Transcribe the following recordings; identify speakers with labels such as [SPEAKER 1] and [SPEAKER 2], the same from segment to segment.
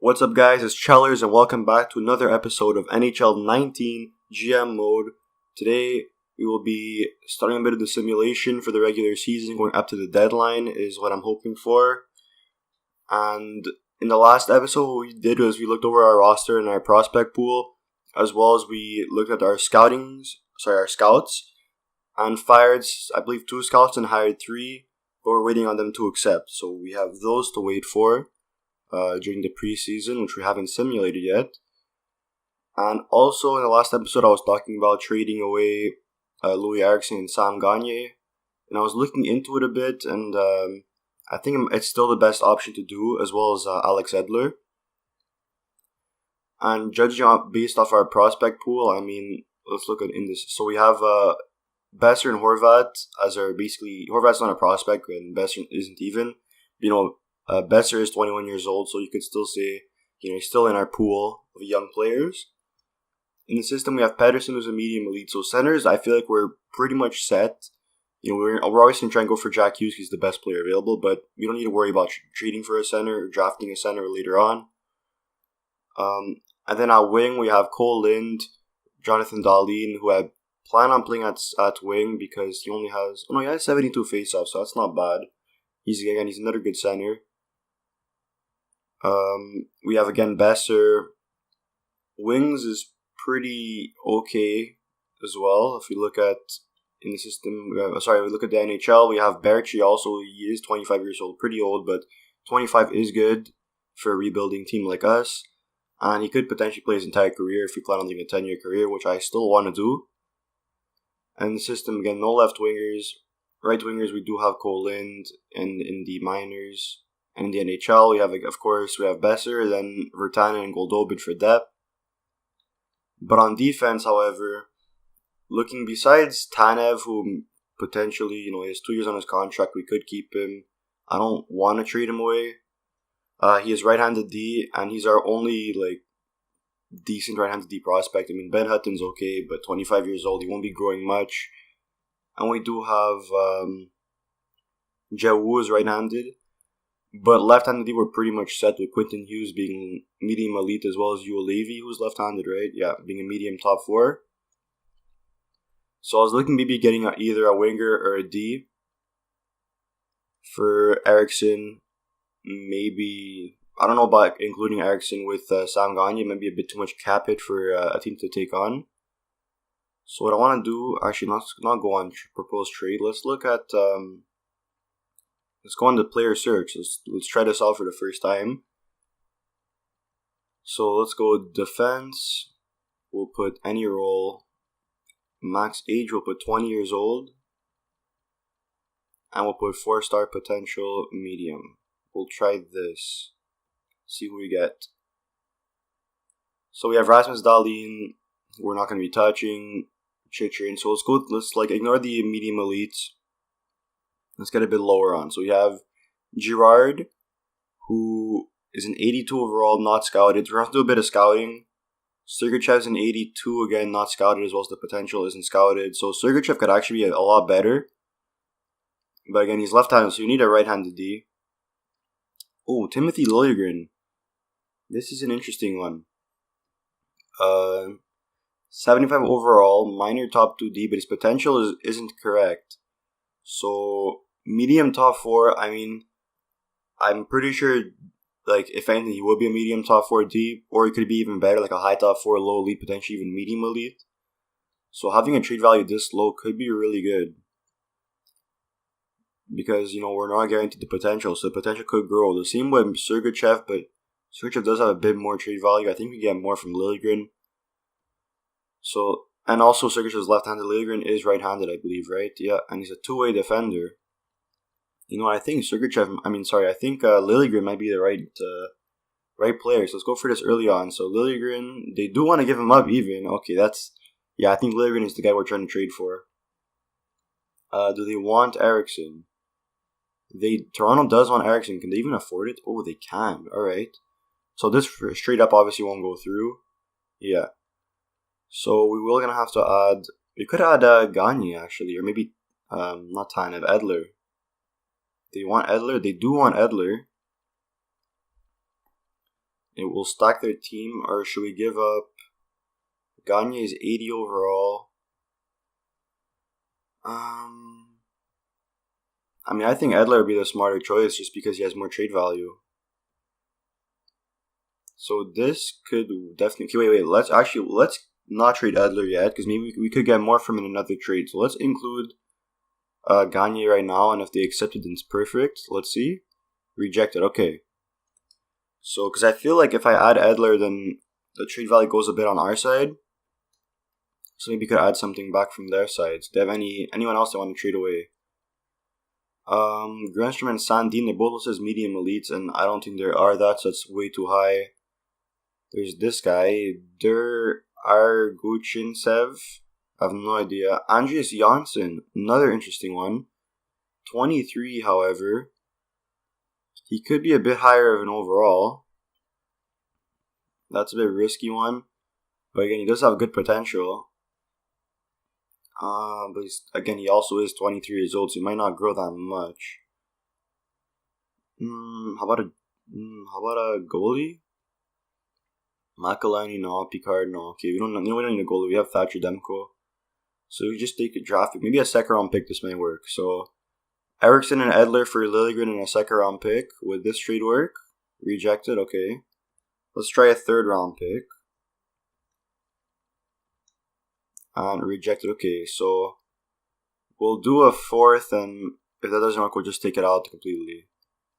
[SPEAKER 1] What's up, guys? It's Chellers, and welcome back to another episode of NHL 19 GM Mode. Today, we will be starting a bit of the simulation for the regular season, going up to the deadline is what I'm hoping for. And in the last episode, what we did was we looked over our roster and our prospect pool, as well as we looked at our scouts, and fired, I believe, 2 scouts and hired 3, but we're waiting on them to accept. So we have those to wait for during the preseason, which we haven't simulated yet. And also in the last episode, I was talking about trading away Louis Eriksson and Sam Gagner, and I was looking into it a bit, and I think it's still the best option to do, as well as Alex Edler. And judging based off our prospect pool, I mean, let's look at in this. So we have Besser and Horvat as our basically. Horvat's not a prospect, and Besser isn't even. Besser is 21 years old, so you could still say, he's still in our pool of young players. In the system, we have Pedersen, who's a medium elite. So centers, I feel like we're pretty much set. We're always going to try and go for Jack Hughes. He's the best player available, but we don't need to worry about trading for a center or drafting a center later on. And then at wing, we have Cole Lind, Jonathan Dahlin, who I plan on playing at wing because he only has... he has 72 faceoffs, so that's not bad. He's another good center. We have, again, Besser. Wings is pretty okay as well. If we look at in the system, we look at the NHL, we have Berchi also. He is 25 years old, pretty old, but 25 is good for a rebuilding team like us. And he could potentially play his entire career if we plan on doing a 10-year career, which I still want to do. And the system, again, no left wingers. Right wingers, we do have Cole Lind in the minors. And in the NHL, we have Besser, then Virtanen and Goldobin for depth. But on defense, however, looking besides Tanev, who potentially, he has 2 years on his contract, we could keep him. I don't want to trade him away. He is right-handed D, and he's our only, decent right-handed D prospect. I mean, Ben Hutton's okay, but 25 years old, he won't be growing much. And we do have Jawu is right-handed. But left-handed D, we're pretty much set with Quentin Hughes being medium elite, as well as Yu Levy, who's left-handed, right? Yeah, being a medium top 4. So I was looking maybe getting either a winger or a D. For Eriksson, maybe... I don't know about including Eriksson with Sam Gagner. Maybe a bit too much cap hit for a team to take on. So what I want to do... Actually, not go on proposed trade. Let's look at... Let's go on the player search. Let's try this out for the first time. So let's go defense. We'll put any role. Max age, we'll put 20 years old. And we'll put 4-star potential medium. We'll try this. See who we get. So we have Rasmus Dahlin. We're not going to be touching. Chitrin. So let's ignore the medium elites. Let's get a bit lower on. So we have Girard, who is an 82 overall, not scouted. We're going to do a bit of scouting. Sergachev's an 82, again, not scouted, as well as the potential isn't scouted. So Sergachev could actually be a lot better. But again, he's left-handed, so you need a right-handed D. Oh, Timothy Liljegren. This is an interesting one. 75 overall, minor top 2 D, but his potential isn't correct. So, medium top 4, I mean, I'm pretty sure, if anything, he would be a medium top 4 D, or he could be even better, like a high top 4, low elite, potentially even medium elite. So, having a trade value this low could be really good. Because, we're not guaranteed the potential, so the potential could grow. The same with Sergachev, but Sergachev does have a bit more trade value. I think we get more from Liljegren. So... And also, Sergachev's left-handed. Liljegren is right-handed, I believe, right? Yeah, and he's a two-way defender. I think Liljegren might be the right player. So let's go for this early on. So Liljegren, they do want to give him up even. Okay, I think Liljegren is the guy we're trying to trade for. Do they want Eriksson? Toronto does want Eriksson. Can they even afford it? Oh, they can. All right. So this straight up obviously won't go through. Yeah. So we will gonna have to add. We could add Gagner actually, or maybe not Tanev, Edler. They want Edler. They do want Edler. it will stack their team, or should we give up? Gagne is 80 overall. I mean, I think Edler would be the smarter choice just because he has more trade value. So this could definitely... Wait. Let's not trade Edler yet, because maybe we could get more from in another trade. So let's include Gagne right now, and if they accept it, then it's perfect. Let's see. Rejected. Okay. So, because I feel like if I add Edler, then the trade value goes a bit on our side. So maybe we could add something back from their side. Do they have anyone else they want to trade away? Grenstrom and Sandin, they're both listed as medium elites, and I don't think there are that, so it's way too high. There's this guy, Arguchintsev. I have no idea. Andreas Janssen, another interesting one. 23, however. He could be a bit higher of an overall. That's a bit risky one. But again, he does have good potential. But he also is 23 years old, so he might not grow that much. How about a goalie? Makalani, no. Picard, no. Okay, we don't need a goalie. We have Thatcher Demko. So we just take a draft pick. Maybe a second round pick, this may work. So Eriksson and Edler for Liljegren and a second round pick. Would this trade work? Rejected, okay. Let's try a third round pick. And rejected, okay. So we'll do a fourth, and if that doesn't work, we'll just take it out completely.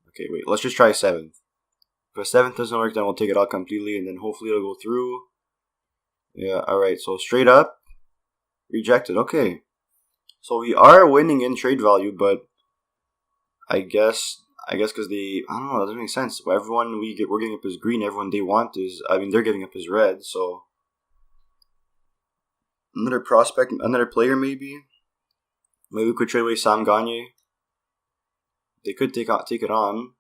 [SPEAKER 1] Okay, wait, let's just try seventh. If a seventh doesn't work, then we'll take it out completely, and then hopefully it'll go through. Yeah, alright, so straight up. Rejected, okay. So we are winning in trade value, but I guess because I don't know, that doesn't make sense. But everyone we're giving up is green, everyone they want is, they're giving up is red, so another prospect, another player maybe. Maybe we could trade away Sam Gagne. They could take it on.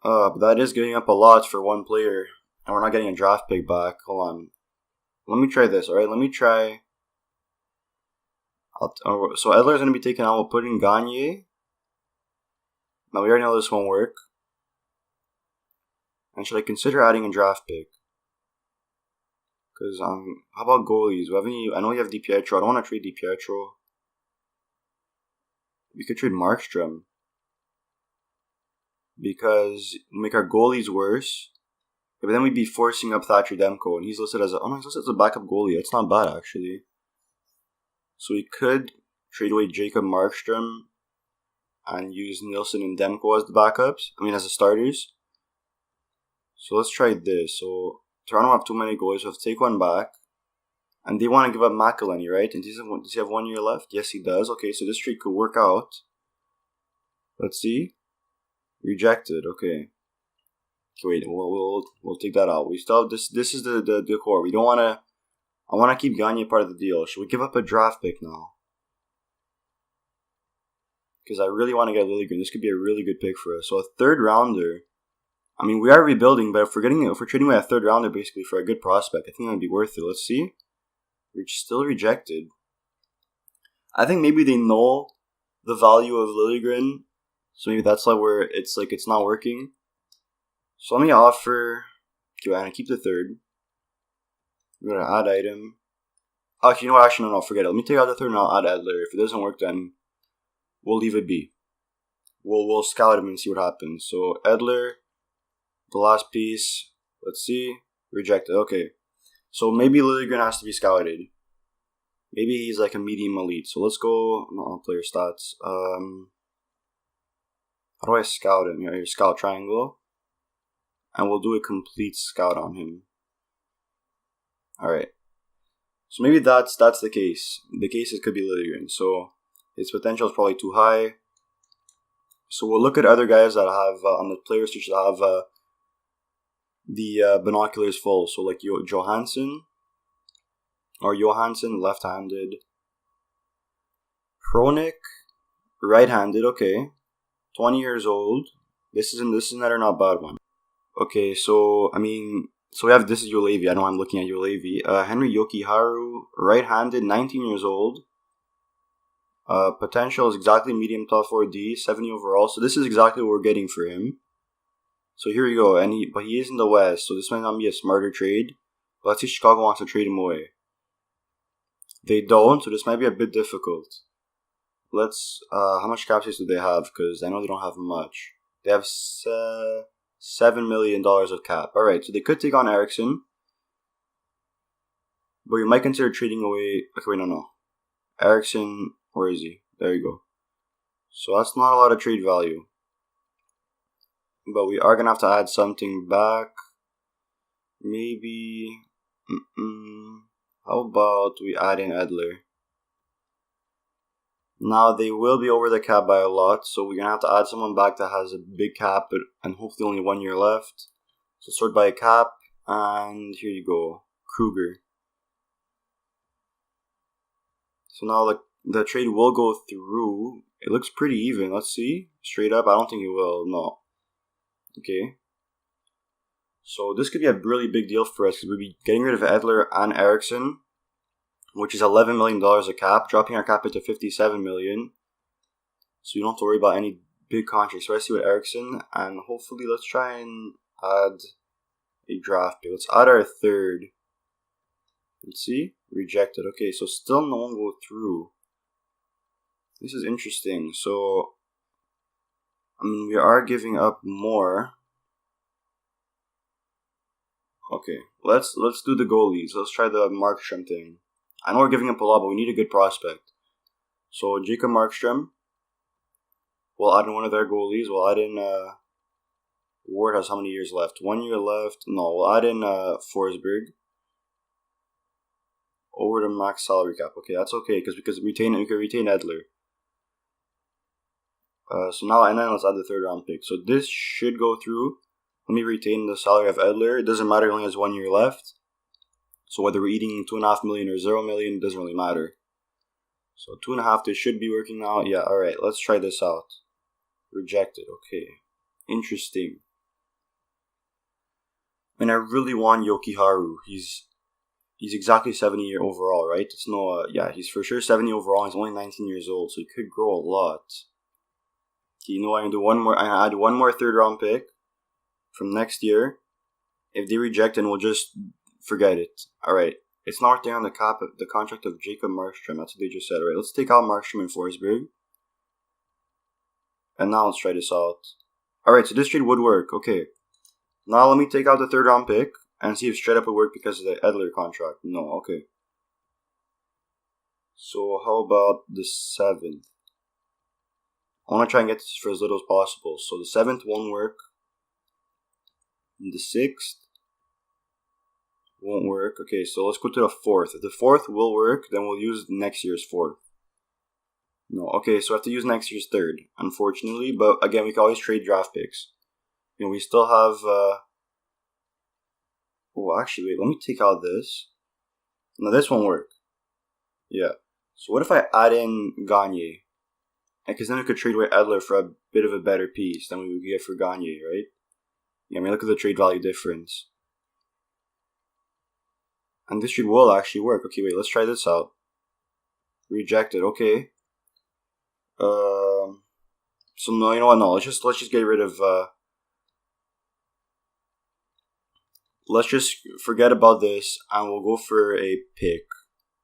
[SPEAKER 1] But that is giving up a lot for one player, and we're not getting a draft pick back. Hold on. Let me try this, alright? Let me try... So Edler's going to be taken out. We'll put in Gagne. Now we already know this won't work. And should I consider adding a draft pick? Because, how about goalies? I know you have DiPietro. I don't want to trade DiPietro. We could trade Markstrom. Because make our goalies worse. Yeah, but then we'd be forcing up Thatcher Demko, and he's listed as a backup goalie. That's not bad, actually. So we could trade away Jacob Markstrom and use Nielsen and Demko as the backups. As the starters. So let's try this. So Toronto have too many goalies, so we have to take one back. And they want to give up McElhenney, right? And does he have 1 year left? Yes, he does. Okay, so this trade could work out. Let's see. Rejected. Okay. Wait, we'll take that out. We still have this. This is the core. We don't want to. I want to keep Gagne part of the deal. Should we give up a draft pick now? Because I really want to get Liljegren. This could be a really good pick for us. So a third rounder. We are rebuilding, but if we're trading away a third rounder basically for a good prospect, I think that would be worth it. Let's see. We're still rejected. I think maybe they know the value of Liljegren, so maybe that's where it's not working. So let me offer. Okay, I'm gonna keep the third. We're gonna add item. Actually, you know what? Actually, no, forget it. Let me take out the third and I'll add Edler. If it doesn't work, then we'll leave it be. We'll scout him and see what happens. So Edler, the last piece. Let's see. Rejected. Okay. So maybe Liljegren has to be scouted. Maybe he's like a medium elite. So let's go. No, player stats. How do I scout him? Here, scout triangle. And we'll do a complete scout on him. Alright. So maybe that's the case. The case it could be Liljegren. So his potential is probably too high. So we'll look at other guys that have, on the players who should have the binoculars full. So like Johansson, left-handed. Hronik, right-handed, okay. 20 years old. This is another not bad one. Okay, so we have, this is Juolevi. I know I'm looking at Juolevi. Henry Yokiharu, right-handed, 19 years old. Potential is exactly medium top 4D, 70 overall. So this is exactly what we're getting for him. So here we go, but he is in the West, so this might not be a smarter trade. But let's see if Chicago wants to trade him away. They don't, so this might be a bit difficult. How much cap space do they have? Because I know they don't have much. They have $7 million of cap. Alright, so they could take on Eriksson. But you might consider trading away... Okay, wait, no. Eriksson, where is he? There you go. So that's not a lot of trade value. But we are going to have to add something back. Maybe... How about we add in Edler? Now, they will be over the cap by a lot, so we're going to have to add someone back that has a big cap and hopefully only 1 year left. So sort by a cap, and here you go. Kruger. So now the trade will go through. It looks pretty even. Let's see. Straight up, I don't think it will. No. Okay. So this could be a really big deal for us because we'll be getting rid of Edler and Eriksson, which is $11 million of cap, dropping our cap to $57 million. So you don't have to worry about any big contracts, especially with Eriksson. And hopefully, let's try and add a draft pick. Let's add our third. Let's see. Rejected. Okay, so still no one go through. This is interesting. So, I mean, we are giving up more. Okay, let's do the goalies. Let's try the Markstrom thing. I know we're giving up a lot, but we need a good prospect. So, Jacob Markstrom. We'll add in one of their goalies. We'll add in, Ward has how many years left? 1 year left. No, we'll add in, Forsberg. Over the max salary cap. Okay, that's okay, because we can retain Edler. So now, and then let's add the third round pick. So this should go through. Let me retain the salary of Edler. It doesn't matter, he only has 1 year left. So whether we're eating $2.5 million or $0 million, it doesn't really matter. So 2.5, this should be working now. Yeah, alright, let's try this out. Rejected, okay. Interesting. And I really want Yokiharu. He's exactly 70 overall, right? It's no, he's for sure 70 overall. He's only 19 years old, so he could grow a lot. Okay, you know what? I'm gonna add one more third round pick from next year. If they reject, then we'll just forget it. Alright. It's not there on the contract of Jacob Markstrom. That's what they just said. Alright, let's take out Markstrom and Forsberg. And now let's try this out. Alright, so this trade would work. Okay. Now let me take out the third round pick and see if straight up would work because of the Edler contract. No, okay. So how about the 7th? I want to try and get this for as little as possible. So the 7th won't work. The 6th won't work. Okay, so let's go to the 4th. If the 4th will work, then we'll use next year's 4th. No, okay, so I have to use next year's 3rd, unfortunately. But again, we can always trade draft picks. You know, we still have... Oh, actually, wait, let me take out this. No, this won't work. Yeah. So what if I add in Gagne? Because then we could trade away Edler for a bit of a better piece than we would get for Gagne, right? Yeah, I mean, look at the trade value difference. And this trade will actually work. Okay, wait, let's try this out. Rejected, okay. So no, you know what? No, let's just get rid of. Let's just forget about this, and we'll go for a pick.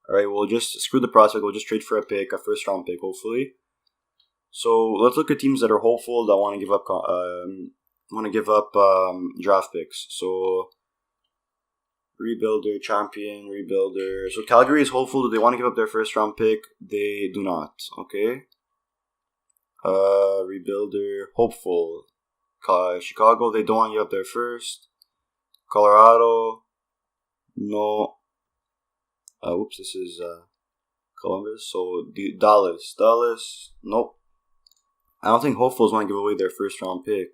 [SPEAKER 1] All right, we'll just screw the prospect. We'll just trade for a pick, a first round pick, hopefully. So let's look at teams that are hopeful that want to give up draft picks. So rebuilder, champion, rebuilder. So Calgary is hopeful. Do they want to give up their first round pick? They do not. Okay. Rebuilder, hopeful. Chicago, they don't want to give up their first. Colorado, no. Oops, this is Columbus. So Dallas, nope. I don't think hopefuls want to give away their first round pick.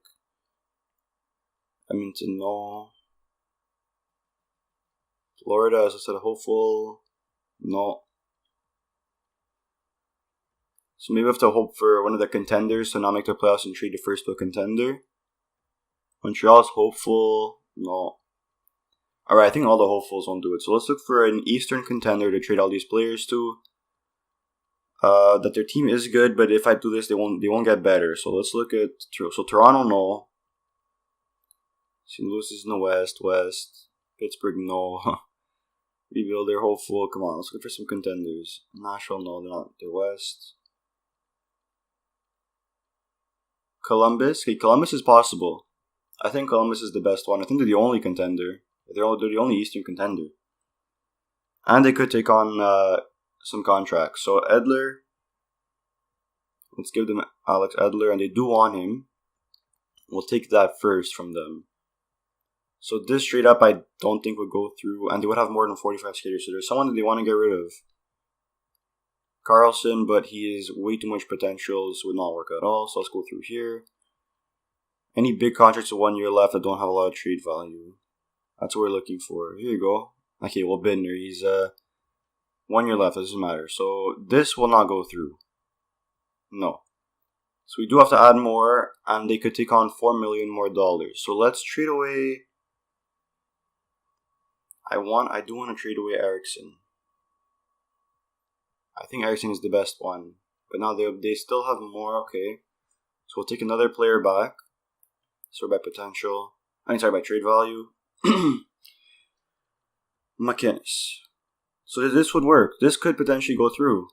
[SPEAKER 1] Edmonton, no. Florida, as I said, hopeful, no. So maybe we have to hope for one of the contenders to not make the playoffs and trade the first to a contender. Montreal's hopeful, no. Alright, I think all the hopefuls won't do it. So let's look for an Eastern contender to trade all these players to. That their team is good, but if I do this, they won't get better. So let's look at Toronto, no. St. Louis is in the West. Pittsburgh, no. Rebuild, they're hopeful. Come on, let's look for some contenders. Nashville, no, they're not. They're West. Columbus. Okay, Columbus is possible. I think Columbus is the best one. I think they're the only contender. They're the only Eastern contender. And they could take on some contracts. So Edler, let's give them Alex Edler, and they do want him. We'll take that first from them. So this straight up, I don't think would go through, and they would have more than 45 skaters. So there's someone that they want to get rid of. Carlson, but he is way too much potential. This would not work at all. So let's go through here. Any big contracts with 1 year left that don't have a lot of trade value. That's what we're looking for. Here you go. Okay, well, Bidner, he's 1 year left. It doesn't matter. So this will not go through. No. So we do have to add more, and they could take on $4 million more. So let's trade away. I do want to trade away Eriksson. I think Eriksson is the best one, but now they still have more. Okay, so we'll take another player back. Sorry, by potential. By trade value. McInnes. So this would work. This could potentially go through.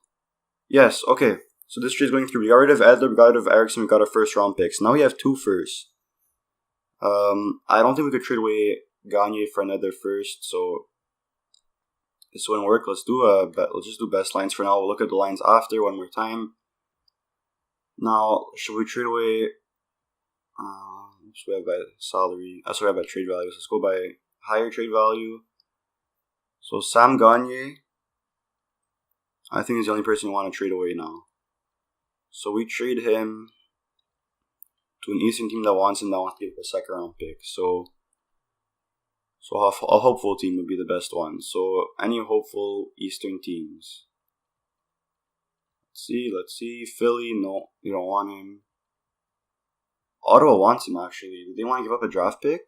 [SPEAKER 1] Yes. Okay. So this trade is going through. We got rid of Edler. We got rid of Eriksson. We got our first round picks. Now we have 2 firsts. I don't think we could trade away Gagne for another first, so this wouldn't work. Let's just do best lines for now. We'll look at the lines after one more time. Now, should we trade away? Should we have by salary? That's what I have by trade value. So let's go by higher trade value. So Sam Gagne, I think is the only person you want to trade away now. So we trade him to an Eastern team that wants him, that wants to give a second round pick. So a hopeful team would be the best one. So any hopeful Eastern teams. Let's see. Philly, no, you don't want him. Ottawa wants him, actually. Do they want to give up a draft pick?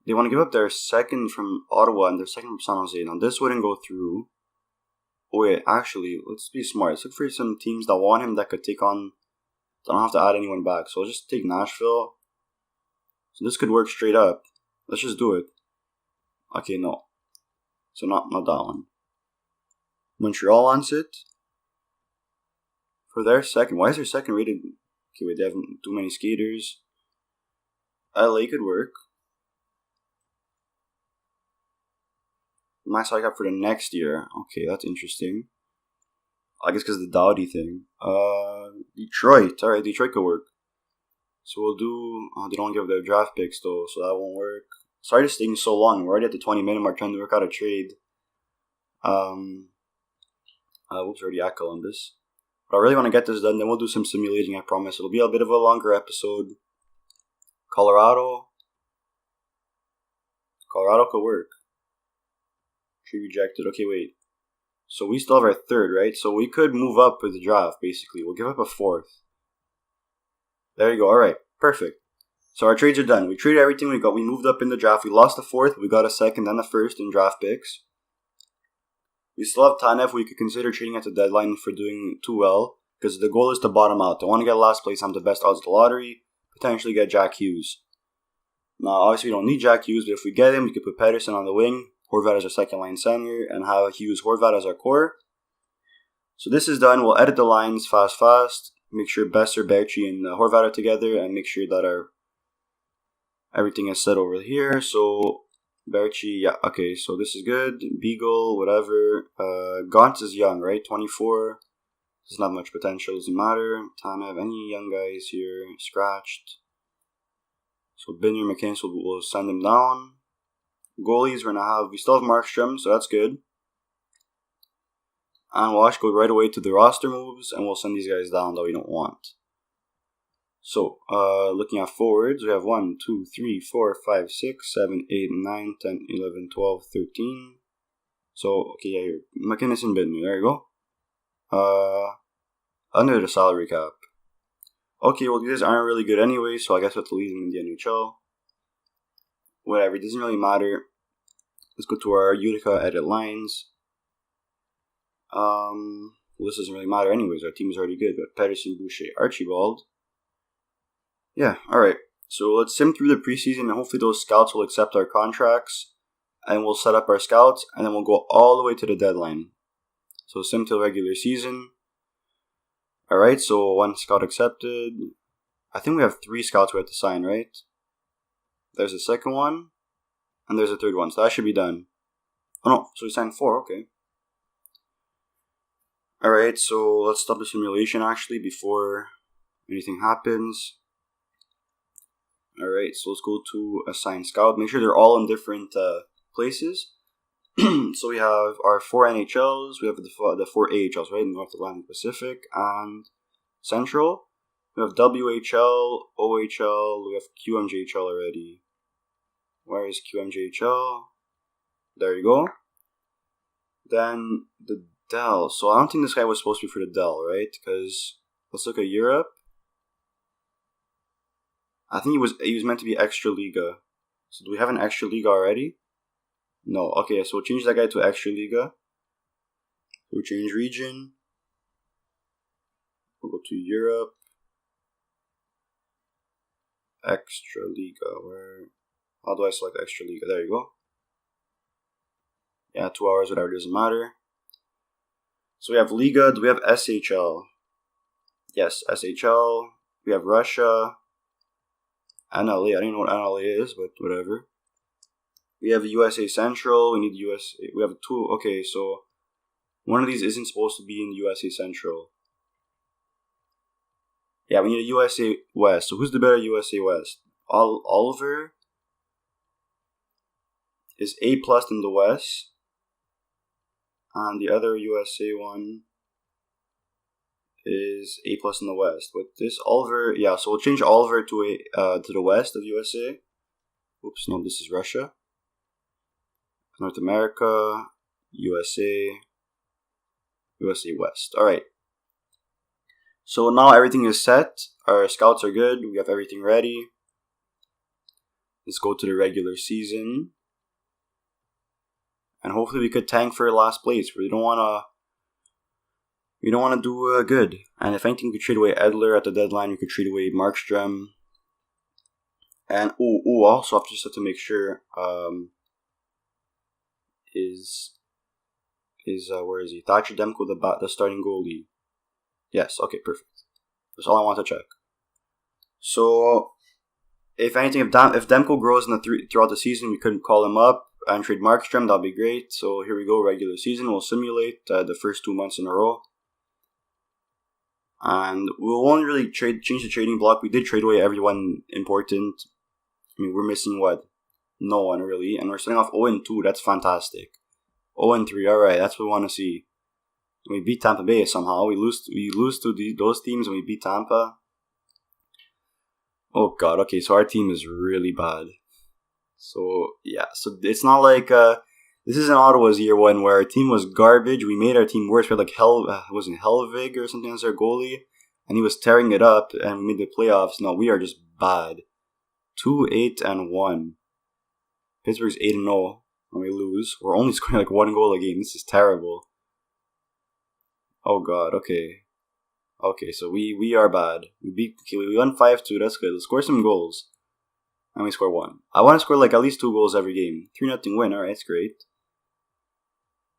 [SPEAKER 1] They want to give up their second from Ottawa and their second from San Jose. Now this wouldn't go through. Oh wait, actually, let's be smart. Let's look for some teams that want him that could take on. Don't have to add anyone back. So I'll just take Nashville. So this could work straight up. Let's just do it. Okay, no. So not that one. Montreal wants it. For their second. Why is their second rated? Okay, wait, they have too many skaters. LA could work. Max I got for the next year. Okay, that's interesting. I guess because of the Dowdy thing. Detroit. Alright, Detroit could work. So we'll do... they don't give their draft picks though, so that won't work. Sorry this taking so long. We're already at the 20-minute mark trying to work out a trade. Whoops, already at Columbus. But I really want to get this done, then we'll do some simulating, I promise. It'll be a bit of a longer episode. Colorado could work. Trade rejected. Okay, wait. So we still have our third, right? So we could move up with the draft, basically. We'll give up a fourth. There you go. All right. Perfect. So our trades are done. We traded everything we got. We moved up in the draft. We lost the fourth. We got a second and a first in draft picks. We still have Tanev. We could consider trading at the deadline for doing too well. Because the goal is to bottom out. I want to get last place. I'm the best odds of the lottery. Potentially get Jack Hughes. Now, obviously, we don't need Jack Hughes. But if we get him, we could put Pedersen on the wing. Horvat as our second line center. And have Hughes Horvat as our core. So this is done. We'll edit the lines fast. Make sure Besser, Berchi, and Horvat are together, and make sure that everything is set over here. So Berchi, yeah, okay. So this is good. Beagle, whatever. Gaunt is young, right? 24. Doesn't have much potential. Doesn't matter. Tanev, any young guys here scratched. So Binier, McCann, we'll send them down. Goalies, we still have Markstrom, so that's good. And we'll actually go right away to the roster moves, and we'll send these guys down that we don't want. So, looking at forwards, we have 1, 2, 3, 4, 5, 6, 7, 8, 9, 10, 11, 12, 13. So, okay, yeah, here. McInnes and Bidner, there you go. Under the salary cap. Okay, well, these aren't really good anyway, so I guess we have to leave them in the NHL. Whatever, it doesn't really matter. Let's go to our Utica edit lines. This doesn't really matter anyways. Our team is already good. But Pedersen, Boucher, Archibald. Yeah, alright. So let's sim through the preseason, and hopefully those scouts will accept our contracts, and we'll set up our scouts, and then we'll go all the way to the deadline. So sim till regular season. Alright, so 1 scout accepted. I think we have 3 scouts we have to sign, right? There's a second one, and there's a third one, so that should be done. Oh no, so we signed 4, okay. Alright, so let's stop the simulation actually before anything happens. Alright, so let's go to assign scout. Make sure they're all in different places. So we have our 4 NHLs, we have the 4 AHLs, right? North Atlantic, Pacific, and Central. We have WHL, OHL, we have QMJHL already. Where is QMJHL? There you go. Then the Dell. So I don't think this guy was supposed to be for the Dell, right? Because let's look at Europe. I think he was meant to be Extra Liga. So do we have an Extra Liga already? No. Okay, so we'll change that guy to Extra Liga. We'll change region. We'll go to Europe. Extra Liga. How do I select Extra Liga? There you go. Yeah, 2 hours, whatever, doesn't matter. So we have Liga. Do we have SHL? Yes, SHL. We have Russia. NLA. I don't know what NLA is, but whatever. We have USA Central. We need USA. We have 2. Okay, so one of these isn't supposed to be in USA Central. Yeah, we need a USA West. So who's the better USA West? Oliver is A+ in the West. And the other USA one is A+ in the West. But this Oliver, yeah, so we'll change Oliver to the west of USA. Oops, no, this is Russia. North America, USA West. Alright. So now everything is set. Our scouts are good. We have everything ready. Let's go to the regular season. And hopefully we could tank for last place. We don't want to do good. And if anything, we could trade away Edler at the deadline. We could trade away Markstrom. And also I just have to make sure where is he? Thatcher Demko, the starting goalie. Yes, okay, perfect. That's all I want to check. So if anything, if Demko grows throughout the season, we couldn't call him up and trade Markstrom, that'd be great. So here we go, regular season. We'll simulate the first 2 months in a row. And we won't really change the trading block. We did trade away everyone important. I mean, we're missing what? No one really. And we're starting off 0-2. That's fantastic. 0-3. Alright, that's what we want to see. We beat Tampa Bay somehow. We lose to those teams and we beat Tampa. Oh god, okay, so our team is really bad. So, yeah. So it's not like this isn't Ottawa's year one where our team was garbage. We made our team worse. We had like wasn't Helvig or something as our goalie, and he was tearing it up, and we made the playoffs. No, we are just bad. 2-8-1. Pittsburgh's 8-0, and we lose. We're only scoring like 1 goal a game. This is terrible. Oh god. Okay. Okay, so we are bad. We won 5-2. That's good. Let's score some goals. And we score 1. I want to score like at least 2 goals every game. 3-0 win. Alright, that's great.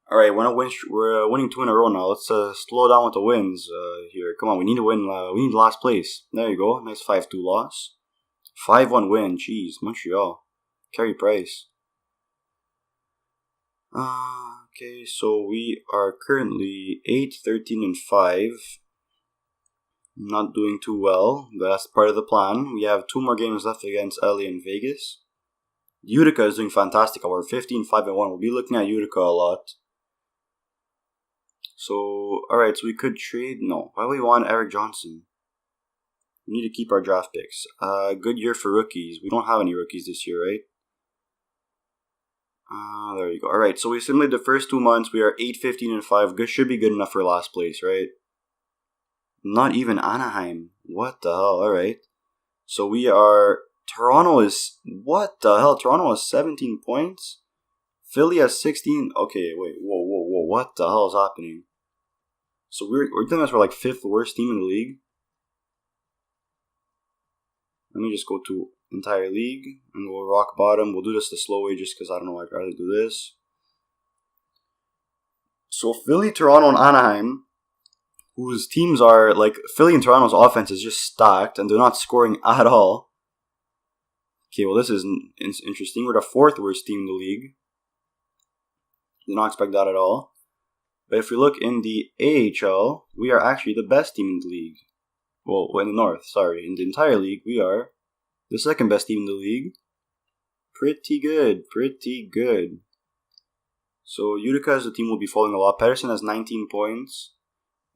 [SPEAKER 1] Alright, we're winning 2 in a row now. Let's slow down with the wins here. Come on, we need to win. We need last place. There you go. Nice 5-2 loss. 5-1 win. Jeez, Montreal. Carey Price. Okay, so we are currently 8-13-5. Not doing too well, but that's part of the plan. We have 2 more games left against LA and Vegas. Utica is doing fantastic. We're 15-5-1. We'll be looking at Utica a lot. So, alright, so we could trade. No, why do we want Eric Johnson? We need to keep our draft picks. Good year for rookies. We don't have any rookies this year, right? There you go. Alright, so we simulated the first 2 months. We are 8-15-5. Good, should be good enough for last place, right? Not even Anaheim. What the hell? Alright. So we are... Toronto is... What the hell? Toronto has 17 points? Philly has 16... Okay, wait. Whoa. What the hell is happening? So we're telling us we're like 5th worst team in the league? Let me just go to entire league, and we'll rock bottom. We'll do this the slow way just because I don't know, I'd rather do this. So Philly, Toronto, and Anaheim, whose teams are, like, Philly and Toronto's offense is just stacked, and they're not scoring at all. Okay, well, this is interesting. We're the fourth worst team in the league. Did not expect that at all. But if we look in the AHL, we are actually the best team in the league. Well, in the North, sorry. In the entire league, we are the second best team in the league. Pretty good. So Utica as a team will be falling a lot. Pedersen has 19 points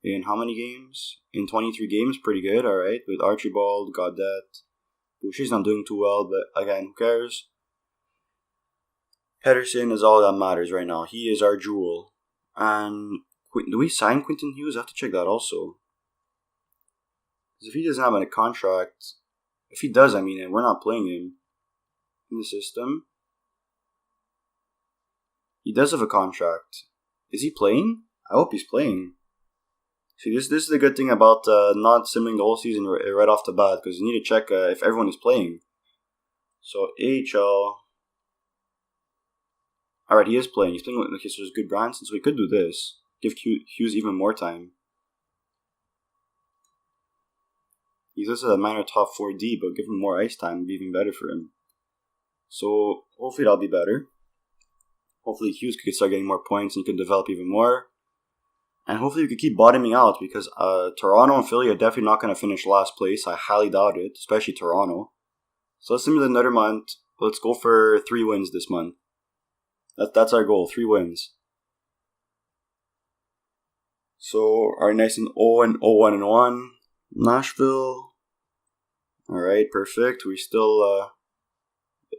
[SPEAKER 1] in how many games? In 23 games, pretty good, alright. With Archibald, got that. Boucher's not doing too well, but again, who cares? Pedersen is all that matters right now. He is our jewel. And do we sign Quentin Hughes? I have to check that also. Because if he doesn't have a contract, if he does, and we're not playing him in the system. He does have a contract. Is he playing? I hope he's playing. See, this is the good thing about not simming the whole season right off the bat, because you need to check if everyone is playing. So, AHL. Alright, he is playing. He's playing with, okay, so there's good Branson, so we could do this. Give Hughes even more time. He's listed as a minor top 4D, but give him more ice time, would be even better for him. So, hopefully that'll be better. Hopefully Hughes could start getting more points and he can develop even more. And hopefully we could keep bottoming out, because Toronto and Philly are definitely not going to finish last place. I highly doubt it, especially Toronto. So let's simulate another month. Let's go for 3 wins this month. That's our goal, 3 wins. So, our nice and 0-1-1. Nashville. Alright, perfect. We still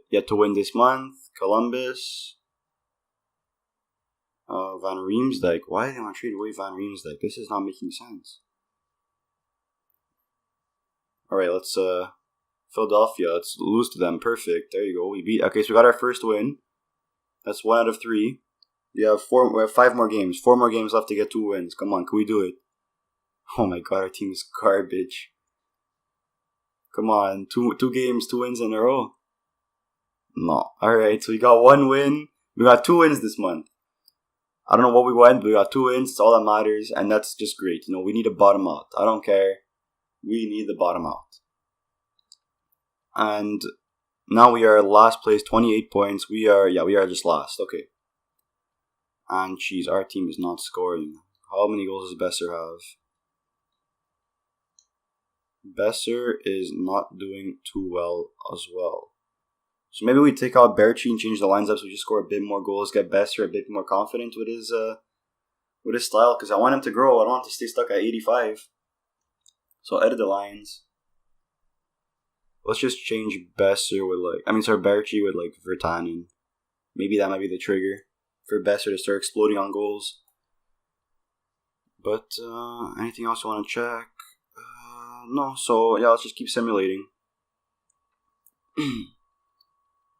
[SPEAKER 1] yet to win this month. Columbus. Van Riemsdyk. Why did they want to trade away Van Riemsdyk? This is not making sense. Alright, let's Philadelphia. Let's lose to them. Perfect. There you go. Okay, so we got our first win. That's 1 out of 3. We have 5 more games. 4 more games left to get 2 wins. Come on, can we do it? Oh my god, our team is garbage. Come on, 2 games, 2 wins in a row. No. Alright, so we got 1 win. We got 2 wins this month. I don't know what we won, but we got 2 wins. It's all that matters, and that's just great. We need to bottom out. I don't care. We need to bottom out. And now we are last place, 28 points. We are just last. Okay. And jeez, our team is not scoring. How many goals does Besser have? Besser is not doing too well as well. So maybe we take out Berchi and change the lines up so we just score a bit more goals, get Besser a bit more confident with his style, because I want him to grow. I don't want him to stay stuck at 85. So edit the lines. Let's just change Besser with Berchi with Virtanen. Maybe that might be the trigger for Besser to start exploding on goals. But anything else you want to check? No. So yeah, let's just keep simulating.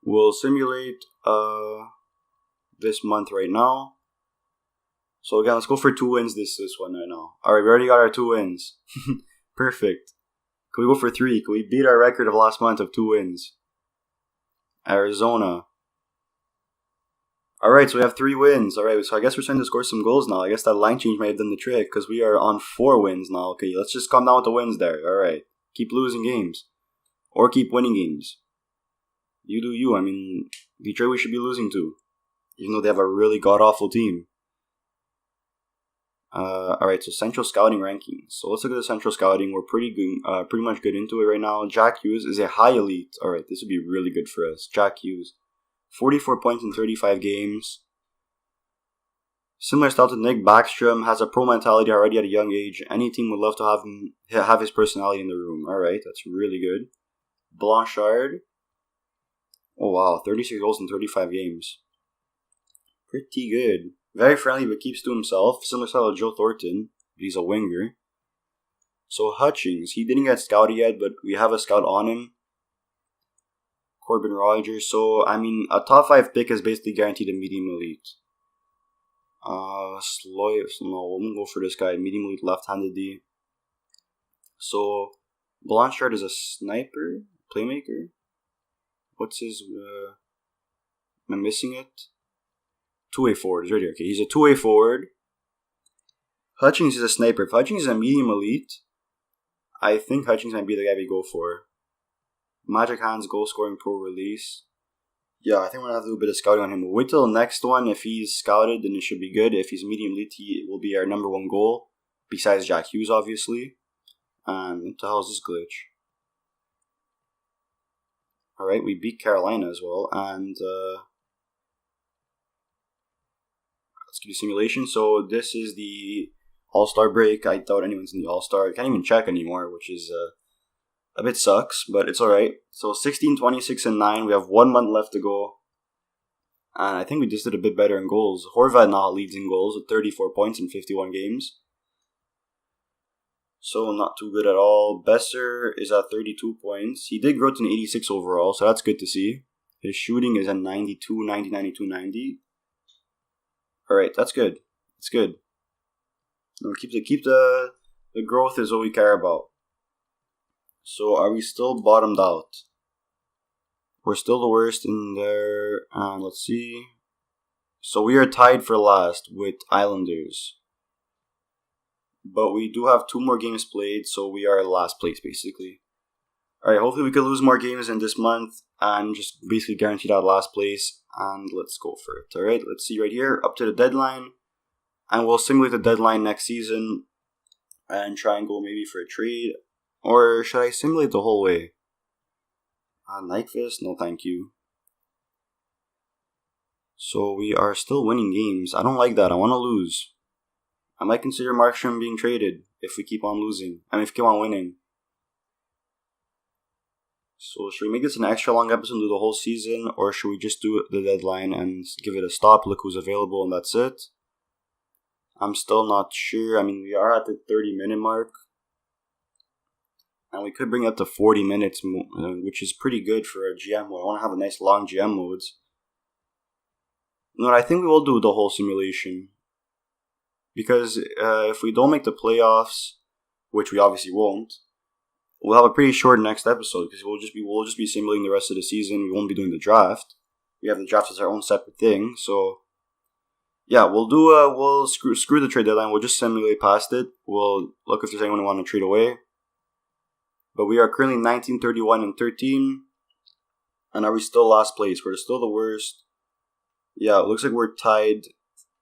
[SPEAKER 1] We'll simulate this month right now. So again, let's go for 2 wins this one right now. Alright, we already got our 2 wins. Perfect. Can we go for 3? Can we beat our record of last month of 2 wins? Arizona. Alright, so we have 3 wins. Alright, so I guess we're trying to score some goals now. I guess that line change might have done the trick, because we are on 4 wins now. Okay, let's just calm down with the wins there. Alright. Keep losing games. Or keep winning games. You do you. Detroit we should be losing to. Even though they have a really god-awful team. Alright, so Central Scouting rankings. So let's look at the Central Scouting. We're pretty much good into it right now. Jack Hughes is a high elite. Alright, this would be really good for us. Jack Hughes. 44 points in 35 games. Similar style to Nick Backstrom. Has a pro mentality already at a young age. Any team would love to have his personality in the room. Alright, that's really good. Blanchard. Oh wow, 36 goals in 35 games. Pretty good. Very friendly but keeps to himself. Similar style to Joe Thornton. He's a winger. So Hutchings, he didn't get scouted yet, but we have a scout on him. Corbin Rogers. So, a top 5 pick is basically guaranteed a medium elite. No, we'll go for this guy. Medium elite left-handed D. So, Blanchard is a sniper, playmaker. what's his? Am I missing it? Two-way forward. He's right here. Okay, he's a two-way forward. Hutchings is a sniper. If Hutchings is a medium elite, I think Hutchings might be the guy we go for. Magic Hands, goal scoring, pro release. Yeah, I think we're going to have to do a bit of scouting on him. We'll wait till the next one. If he's scouted, then it should be good. If he's medium elite, he will be our number one goal. Besides Jack Hughes, obviously. And what the hell is this glitch? Alright, we beat Carolina as well. And let's do the simulation. So this is the All-Star break. I doubt anyone's in the All-Star. I can't even check anymore, which is a bit sucks, but it's alright. So 16, 26, and 9. We have 1 month left to go. And I think we just did a bit better in goals. Horvat now leads in goals with 34 points in 51 games. So not too good at all. Besser is at 32 points. He did grow to an 86 overall, so that's good to see. His shooting is at 92, 90, 92, 90. Alright, that's good. It's good. Now keep the growth is what we care about. So are we still bottomed out? We're still the worst in there. Let's see. So we are tied for last with Islanders. But we do have 2 more games played, so we are last place basically. Alright, hopefully we can lose more games in this month and just basically guarantee that last place. And let's go for it. Alright, let's see right here, up to the deadline. And we'll simulate the deadline next season and try and go maybe for a trade. Or should I simulate the whole way? Nyquist? No thank you. So we are still winning games. I don't like that. I want to lose. I might consider Markstrom being traded if we keep on losing. If we keep on winning. So should we make this an extra long episode and do the whole season? Or should we just do the deadline and give it a stop, look who's available, and that's it? I'm still not sure. We are at the 30-minute mark. And we could bring it up to 40 minutes, which is pretty good for a GM mode. I want to have a nice long GM modes. I think we will do the whole simulation. Because if we don't make the playoffs, which we obviously won't, we'll have a pretty short next episode because we'll just be simulating the rest of the season. We won't be doing the draft. We have the draft as our own separate thing. So yeah, we'll screw the trade deadline. We'll just simulate past it. We'll look if there's anyone who want to trade away. But we are currently 19, 31, and 13. And are we still last place? We're still the worst. Yeah, it looks like we're tied.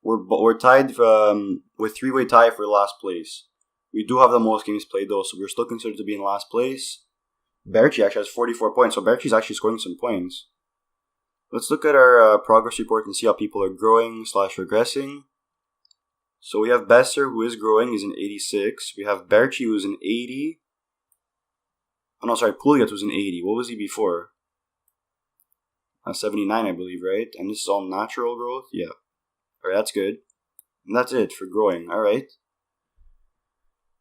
[SPEAKER 1] We're tied with 3-way tie for last place. We do have the most games played though, so we're still considered to be in last place. Berchi actually has 44 points, so Berchi's actually scoring some points. Let's look at our progress report and see how people are growing / regressing. So we have Besser, who is growing. He's an 86. We have Berchi, who's an 80. Oh no, sorry, Pouliot was an 80. What was he before? 79, I believe, right? And this is all natural growth? Yeah. Alright, that's good. And that's it for growing. Alright.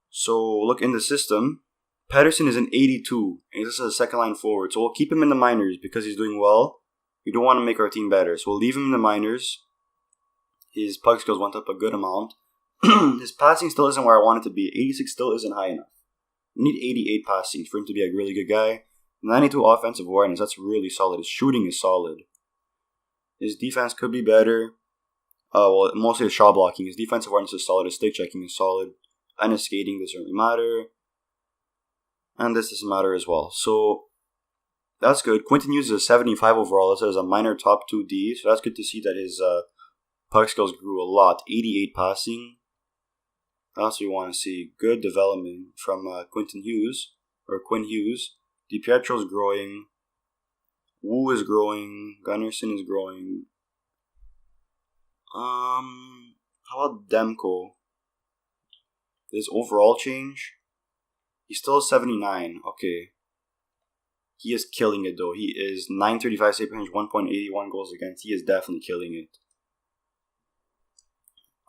[SPEAKER 1] So, look in the system. Pedersen is an 82. And he's just a second line forward. So, we'll keep him in the minors because he's doing well. We don't want to make our team better. So, we'll leave him in the minors. His puck skills went up a good amount. His passing still isn't where I want it to be. 86 still isn't high enough. We need 88 passing for him to be a really good guy. 92 offensive awareness. That's really solid. His shooting is solid. His defense could be better. Mostly his shot blocking. His defensive awareness is solid. His stick checking is solid. And his skating doesn't really matter. And this doesn't matter as well. So, that's good. Quinton Hughes is a 75 overall. This is a minor top 2D. So, that's good to see that his puck skills grew a lot. 88 passing. That's what you want to see. Good development from Quinn Hughes. DiPietro's growing. Wu is growing. Gunnarsson is growing. How about Demko? His overall change? He's still 79. Okay. He is killing it though. He is 935 save percentage, 1.81 goals against. He is definitely killing it.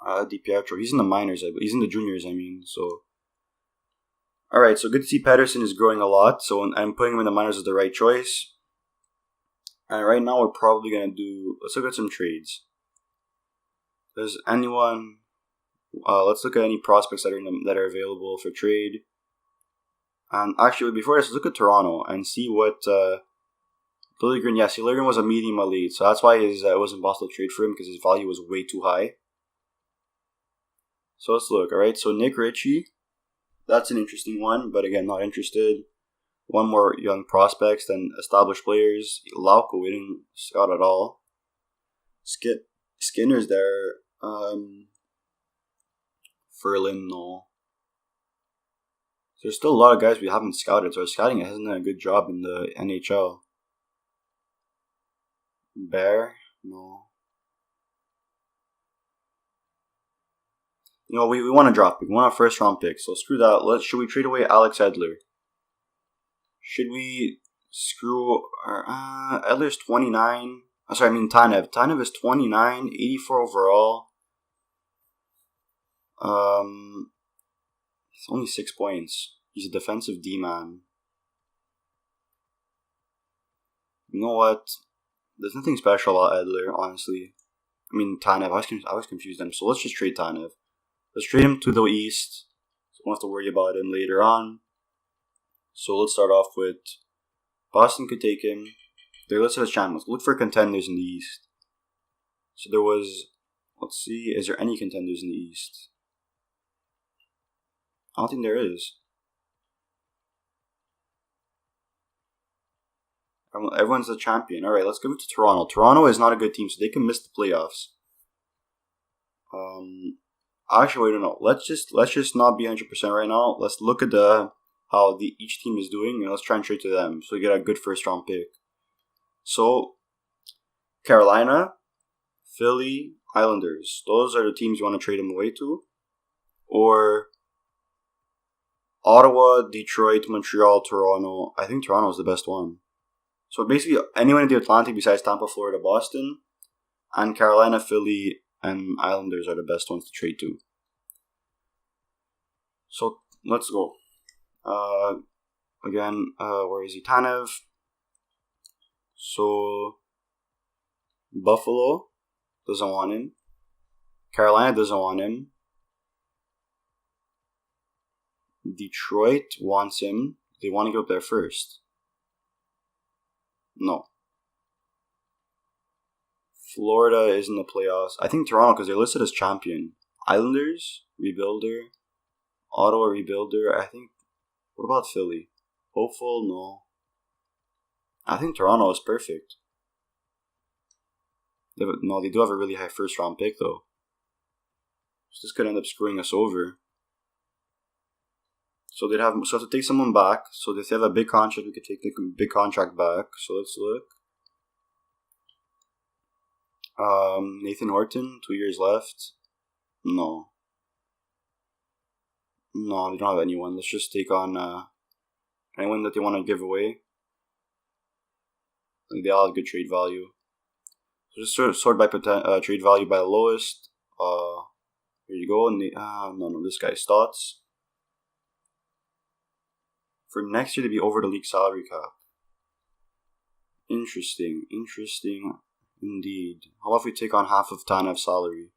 [SPEAKER 1] DiPietro. He's in the minors. He's in the juniors, so. Alright, so good to see Pedersen is growing a lot. So I'm putting him in the minors as the right choice. And right now we're probably going to do... Let's look at some trades. Does anyone... let's look at any prospects that are available for trade. And actually, before this, let's look at Toronto and see what Liljegren, yes, Liljegren was a medium elite, so that's why it wasn't possible to trade for him because his value was way too high. So let's look, alright? So Nick Ritchie, that's an interesting one, but again, not interested. One more young prospects than established players. Lauko, we didn't scout at all. Skinner's there. Ferlin, no. There's still a lot of guys we haven't scouted, so our scouting hasn't done a good job in the NHL. Bear, no. You know, we want a draft pick. We want a first round pick, so screw that. Should we trade away Alex Edler? Should we screw Edler's 29? Tanev. Tanev is 29, 84 overall. It's only 6 points. He's a defensive D-man. You know what? There's nothing special about Edler, honestly. Tanev. I was confused then. So let's just trade Tanev. Let's trade him to the East. So we don't have to worry about him later on. So let's start off with Boston could take him. They're listed as champions. Look for contenders in the East. So there was... Let's see. Is there any contenders in the East? I don't think there is. Everyone's a champion. Alright, let's give it to Toronto. Toronto is not a good team, so they can miss the playoffs. Actually, wait, no. Let's just not be 100% right now. Let's look at how each team is doing, and let's try and trade to them so we get a good first round pick. So, Carolina, Philly, Islanders. Those are the teams you want to trade them away to. Or Ottawa, Detroit, Montreal, Toronto. I think Toronto is the best one. So basically, anyone in the Atlantic besides Tampa, Florida, Boston, and Carolina, Philly, and Islanders are the best ones to trade to. So let's go. Where is he? Tanev. So Buffalo doesn't want him. Carolina doesn't want him. Detroit wants him. They want to go up there first. No. Florida is in the playoffs. I think Toronto, because they're listed as champion. Islanders, rebuilder. Ottawa, rebuilder. I think. What about Philly? Hopeful? No. I think Toronto is perfect. They do have a really high first round pick though. So this could end up screwing us over. So they'd have to take someone back. So if they have a big contract, we could take the big contract back. So let's look. Nathan Horton, 2 years left. No, they don't have anyone. Let's just take on anyone that they want to give away. I think they all have good trade value. So just sort by trade value by the lowest. Here you go. And this guy's thoughts. For next year to be over the league salary cap. Interesting indeed. How about if we take on half of Tanev's salary?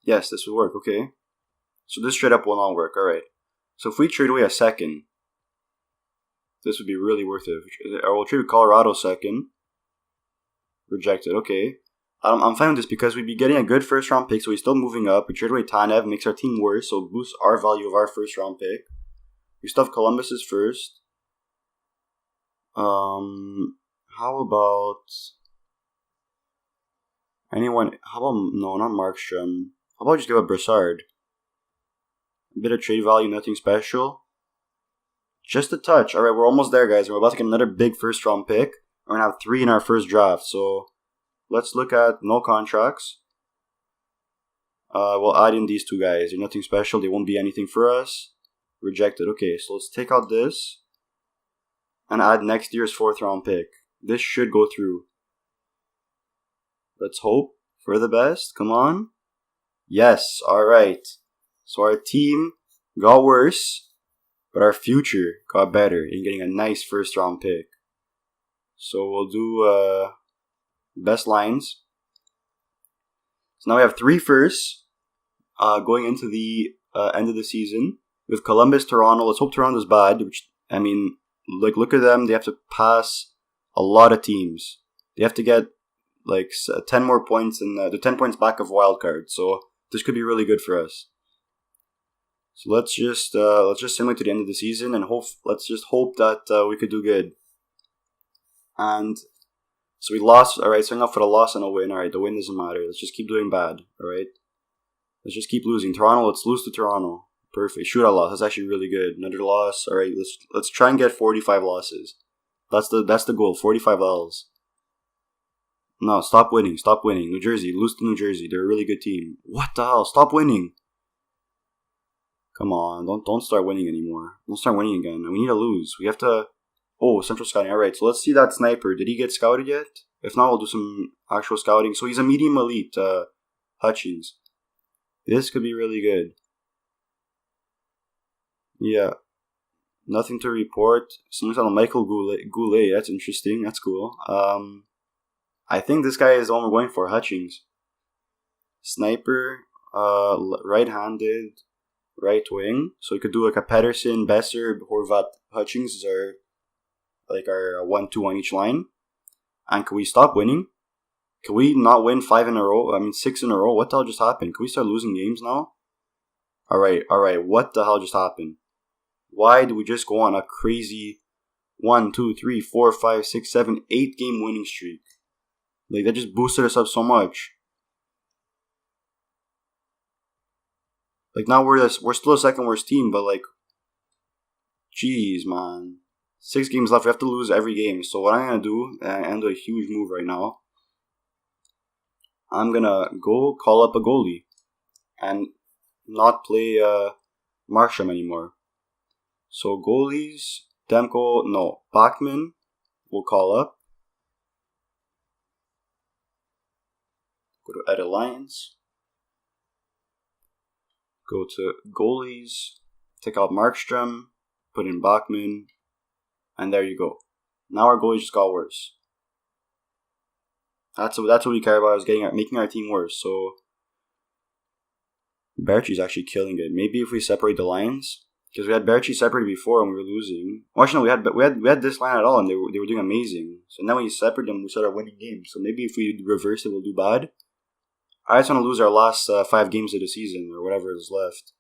[SPEAKER 1] Yes, this would work, okay. So this straight up will not work, alright. So if we trade away a second, this would be really worth it. Or we'll trade Colorado second. Rejected, okay. I'm fine with this because we'd be getting a good first round pick, so we're still moving up. We trade away Tanev, makes our team worse, so it boosts our value of our first round pick. We still have Columbus's first. How about anyone? No, not Markstrom. How about just give up Brassard? A bit of trade value, nothing special. Just a touch. Alright, we're almost there, guys. We're about to get another big first round pick. We're going to have 3 in our first draft. So let's look at no contracts. We'll add in these 2 guys. They're nothing special. They won't be anything for us. Rejected. Okay, so let's take out this and add next year's 4th round pick. This should go through. Let's hope for the best. Come on. Yes, alright. So our team got worse, but our future got better in getting a nice first round pick. So we'll do best lines. So now we have 3 firsts going into the end of the season. We have Columbus, Toronto. Let's hope Toronto's bad. Which, I mean, like, look at them. They have to pass a lot of teams. They have to get like 10 more points, and they're 10 points back of wild card. So this could be really good for us. So let's just simulate to the end of the season and let's just hope that we could do good. And so we lost. All right, starting off with a loss and a win. All right, the win doesn't matter. Let's just keep doing bad. All right, let's just keep losing. Toronto, let's lose to Toronto. Perfect. Shootout loss. That's actually really good. Another loss. All right, let's try and get 45 losses. That's the goal. 45 L's. No, stop winning. Stop winning. New Jersey, lose to New Jersey. They're a really good team. What the hell? Stop winning. Come on, don't start winning anymore. Don't start winning again. We need to lose. We have to. Oh, central scouting. All right, so let's see that sniper. Did he get scouted yet? If not, we'll do some actual scouting. So he's a medium elite, Hutchins. This could be really good. Yeah, nothing to report. Someone's on Michael Goulet. That's interesting. That's cool. I think this guy is the one we're going for. Hutchins, sniper, right-handed. Right wing, so we could do like a Pedersen, Besser, Horvat, Hutchins is our 1-2 on each line. And can we stop winning? Can we not win 5 in a row? I mean 6 in a row. What the hell just happened? Can we start losing games now? All right. What the hell just happened? Why do we just go on a crazy 1, 2, 3, 4, 5, 6, 7, 8 game winning streak? Like that just boosted us up so much. Like now we're still the second worst team, but like, jeez, man, 6 games left. We have to lose every game. So what I'm gonna do, and do a huge move right now. I'm gonna go call up a goalie, and not play Markstrom anymore. So goalies, Bachman, we'll call up. Go to Edit Lines. Go to goalies, take out Markstrom, put in Bachman, and there you go. Now our goalies just got worse. That's what we care about, is making our team worse. So Berchi's actually killing it. Maybe if we separate the lines, because we had Berchi separated before and we were losing. Actually, no, we had this line at all, and they were doing amazing. So now when you separate them, we started winning games. So maybe if we reverse it, we'll do bad. I just want to lose our last 5 games of the season, or whatever is left.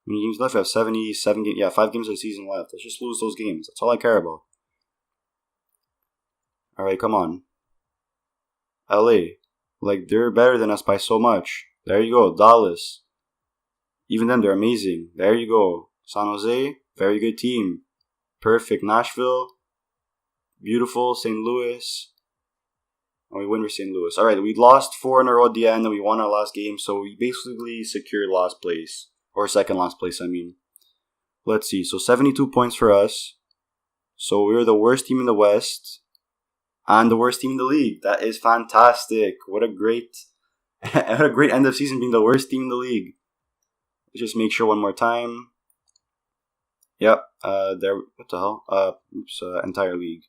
[SPEAKER 1] How many games left? We have 77 games. Yeah, 5 games of the season left. Let's just lose those games. That's all I care about. Alright, come on. LA. Like, they're better than us by so much. There you go. Dallas. Even them, they're amazing. There you go. San Jose. Very good team. Perfect. Nashville. Beautiful. St. Louis. And we win for St. Louis. Alright, we lost 4 in a row at the end, and we won our last game, so we basically secured last place. Or second last place, I mean. Let's see. So 72 points for us. So we're the worst team in the West. And the worst team in the league. That is fantastic. What a great end of season, being the worst team in the league. Let's just make sure one more time. Yep. There. What the hell? Entire league.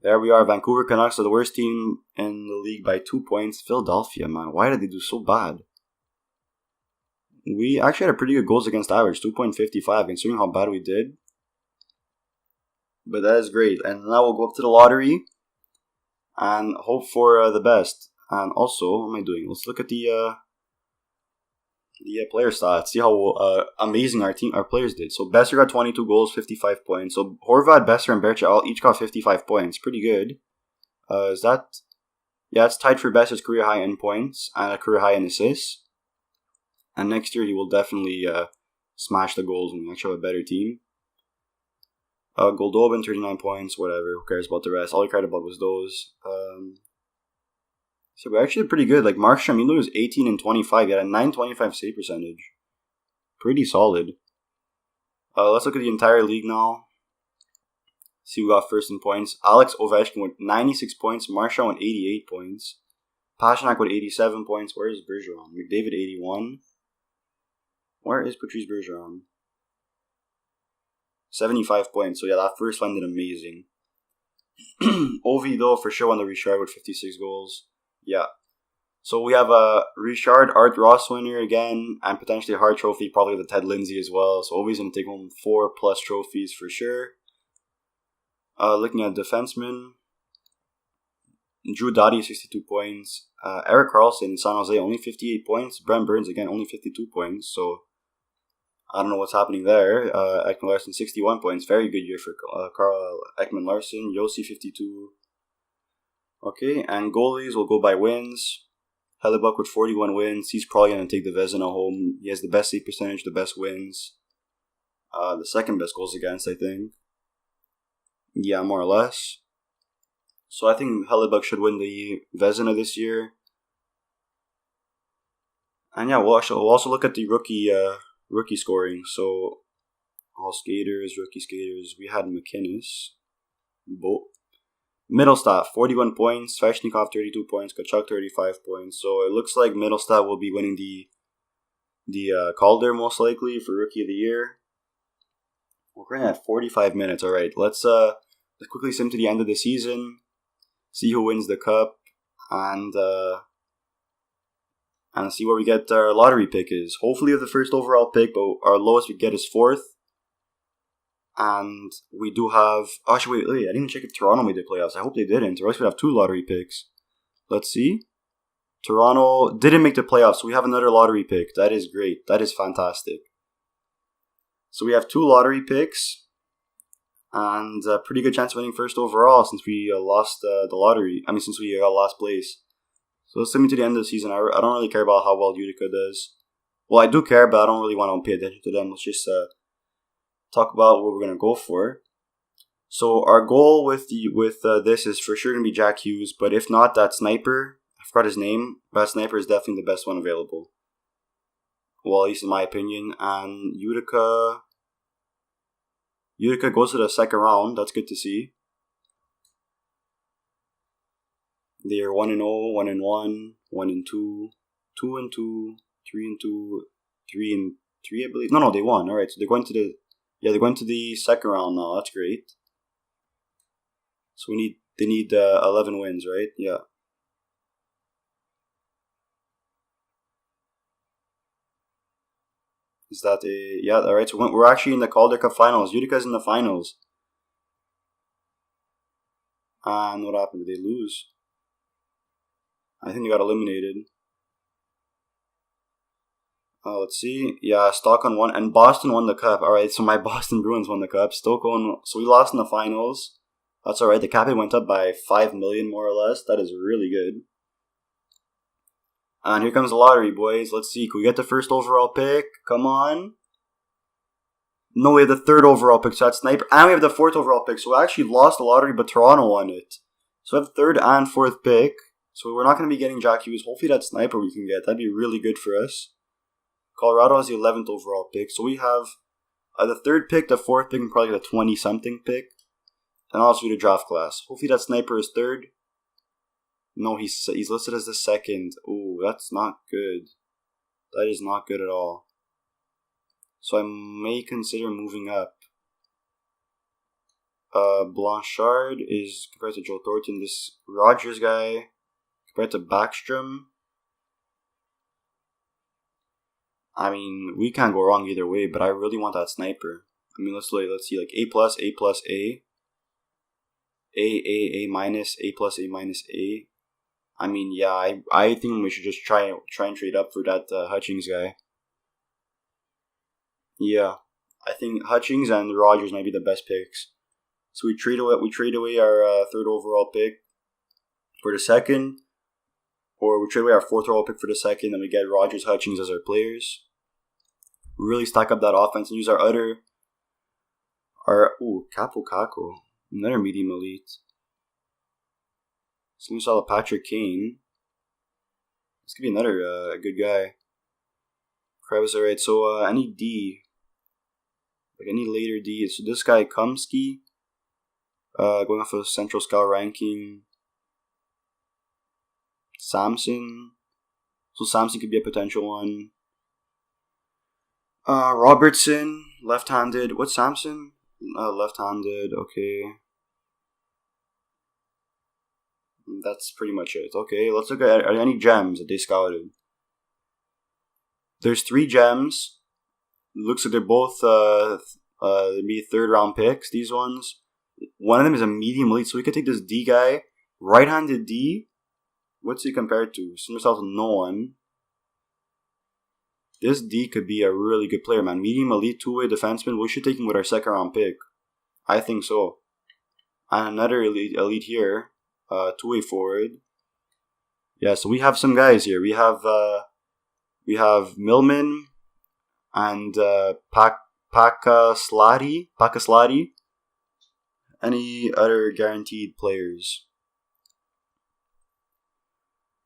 [SPEAKER 1] There we are. Vancouver Canucks are the worst team in the league by 2 points. Philadelphia, man. Why did they do so bad? We actually had a pretty good goals against average. 2.55, considering how bad we did. But that is great. And now we'll go up to the lottery and hope for the best. And also, what am I doing? Let's look at the player stats. See how amazing our players did. So Besser got 22 goals, 55 points. So Horvat, Besser, and Berchi each got 55 points. Pretty good. Is that? Yeah, it's tied for Besser's career high in points and a career high in assists. And next year he will definitely smash the goals when we actually have a better team. Goldobin, 39 points, whatever. Who cares about the rest? All I cared about was those. So we're actually pretty good. Like Markstrom, he was 18 and 25. He had a 925 save percentage. Pretty solid. Let's look at the entire league now. See who got first in points. Alex Ovechkin with 96 points. Markstrom with 88 points. Pasternak with 87 points. Where is Bergeron? McDavid 81. Where is Patrice Bergeron? 75 points. So yeah, that first line did amazing. Ovi though for sure won the restart with 56 goals. Yeah. So we have a Richard Art Ross winner again, and potentially a Hart Trophy, probably the Ted Lindsay as well. So always going to take home 4+ trophies for sure. Looking at defensemen, Drew Doughty, 62 points. Eric Carlson in San Jose, only 58 points. Brent Burns, again, only 52 points. So I don't know what's happening there. Ekman Larson, 61 points. Very good year for Carl Ekman Larson. Yossi, 52. Okay, and goalies will go by wins. Hellebuck with 41 wins. He's probably going to take the Vezina home. He has the best save percentage, the best wins. The second best goals against, I think. Yeah, more or less. So I think Hellebuck should win the Vezina this year. And yeah, we'll also look at the rookie scoring. So all skaters, rookie skaters. We had McInnes. Middlestat, 41 points. Svechnikov, 32 points. Kachuk, 35 points. So it looks like Middlestat will be winning the Calder most likely for Rookie of the Year. We're currently at 45 minutes. All right, let's quickly sim to the end of the season. See who wins the cup, and see where we get our lottery pick is. Hopefully the first overall pick, but our lowest we get is 4th. And we do have... Actually, wait, I didn't check if Toronto made the playoffs. I hope they didn't, or else we'd have 2 lottery picks. Let's see. Toronto didn't make the playoffs, so we have another lottery pick. That is great. That is fantastic. So we have 2 lottery picks, and a pretty good chance of winning first overall since we lost the lottery. I mean, since we got last place. So let's send me to the end of the season. I don't really care about how well Utica does. Well, I do care, but I don't really want to pay attention to them. Let's just talk about what we're going to go for. So our goal with this is for sure going to be Jack Hughes, but if not, that sniper, I forgot his name, but that sniper is definitely the best one available. Well, at least in my opinion. And Utica goes to the second round. That's good to see. They are 1-0, 1-1, 1-2, 2-2, 3-2, 3-3, I believe. No, they won. All right, so they're going to the second round now. That's great. So they need 11 wins, right? Yeah. Is that all right. So we're actually in the Calder Cup finals. Utica's in the finals. And what happened? Did they lose? I think they got eliminated. Let's see. Yeah, Stockton won, and Boston won the cup. All right, so my Boston Bruins won the cup. So we lost in the finals. That's all right. The cap went up by 5 million, more or less. That is really good. And here comes the lottery, boys. Let's see. Can we get the first overall pick? Come on. No, we have the 3rd overall pick. So that's Sniper. And we have the 4th overall pick. So we actually lost the lottery, but Toronto won it. So we have the 3rd and 4th pick. So we're not going to be getting Jack Hughes. Hopefully that Sniper we can get. That'd be really good for us. Colorado has the 11th overall pick. So we have the 3rd pick, the 4th pick, and probably the 20-something pick. And also the draft class. Hopefully that Sniper is 3rd. No, he's listed as the 2nd. Ooh, that's not good. That is not good at all. So I may consider moving up. Blanchard is compared to Joe Thornton. This Rogers guy compared to Backstrom. I mean, we can't go wrong either way, but I really want that Sniper. I mean, let's see, like A+, A+, A minus, A+, A minus, A. I mean, yeah, I think we should just try and trade up for that Hutchings guy. Yeah, I think Hutchings and Rogers might be the best picks. So we trade away our 3rd overall pick for the 2nd, or we trade away our 4th overall pick for the 2nd, and we get Rogers, Hutchings as our players. Really stack up that offense and use our Capo Caco, another medium elite. So we saw Patrick Kane. This could be another good guy. Krebs, alright. So any D, like any later D. So this guy Kumsky, going off of Central Scout ranking. Samson. So Samson could be a potential one. Robertson, left-handed. What's Samson? Left-handed. Okay. That's pretty much it. Okay, let's look at any gems that they scouted. There's 3 gems. Looks like they're both maybe 3rd round picks. These ones. One of them is a medium elite, so we could take this D guy, right-handed D. What's he compared to? Similar to no one. This D could be a really good player, man. Medium elite 2-way defenseman. We should take him with our 2nd round pick. I think so. And another elite here, 2-way forward. Yeah, so we have some guys here. We have Millman and Pakaslati. Any other guaranteed players?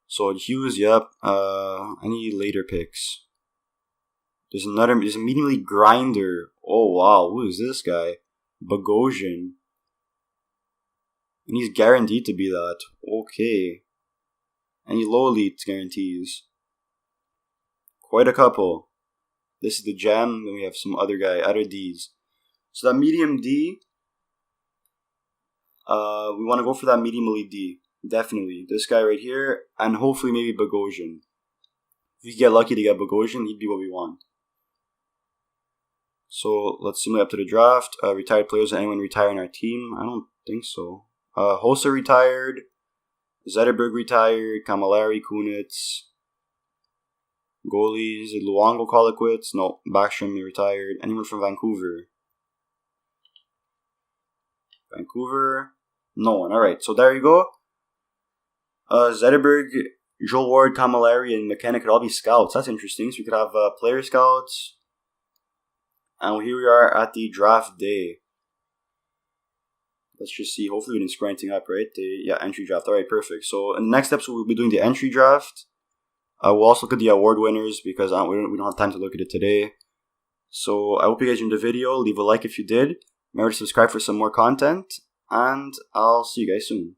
[SPEAKER 1] So Hughes, yep. Any later picks? There's a medium elite grinder. Oh wow, who is this guy? Bogosian. And he's guaranteed to be that. Okay. Any low elite guarantees? Quite a couple. This is the gem, then we have some other Ds. So that medium D, we want to go for that medium elite D. Definitely. This guy right here, and hopefully maybe Bogosian. If we get lucky to get Bogosian, he'd be what we want. So let's simulate up to the draft. Retired players, anyone retire in our team? I don't think so. Hossa retired. Zetterberg retired. Camilleri, Kunitz. Goalies. Did Luongo call it quits? No. Backstrom retired. Anyone from Vancouver? No one. Alright, so there you go. Zetterberg, Joel Ward, Camilleri, and McKenna could all be scouts. That's interesting. So we could have player scouts. And here we are at the draft day. Let's just see. Hopefully we didn't screw anything up, right? Entry draft. Alright, perfect. So in the next episode, we'll be doing the entry draft. We'll also look at the award winners because we don't have time to look at it today. So I hope you guys enjoyed the video. Leave a like if you did. Remember to subscribe for some more content. And I'll see you guys soon.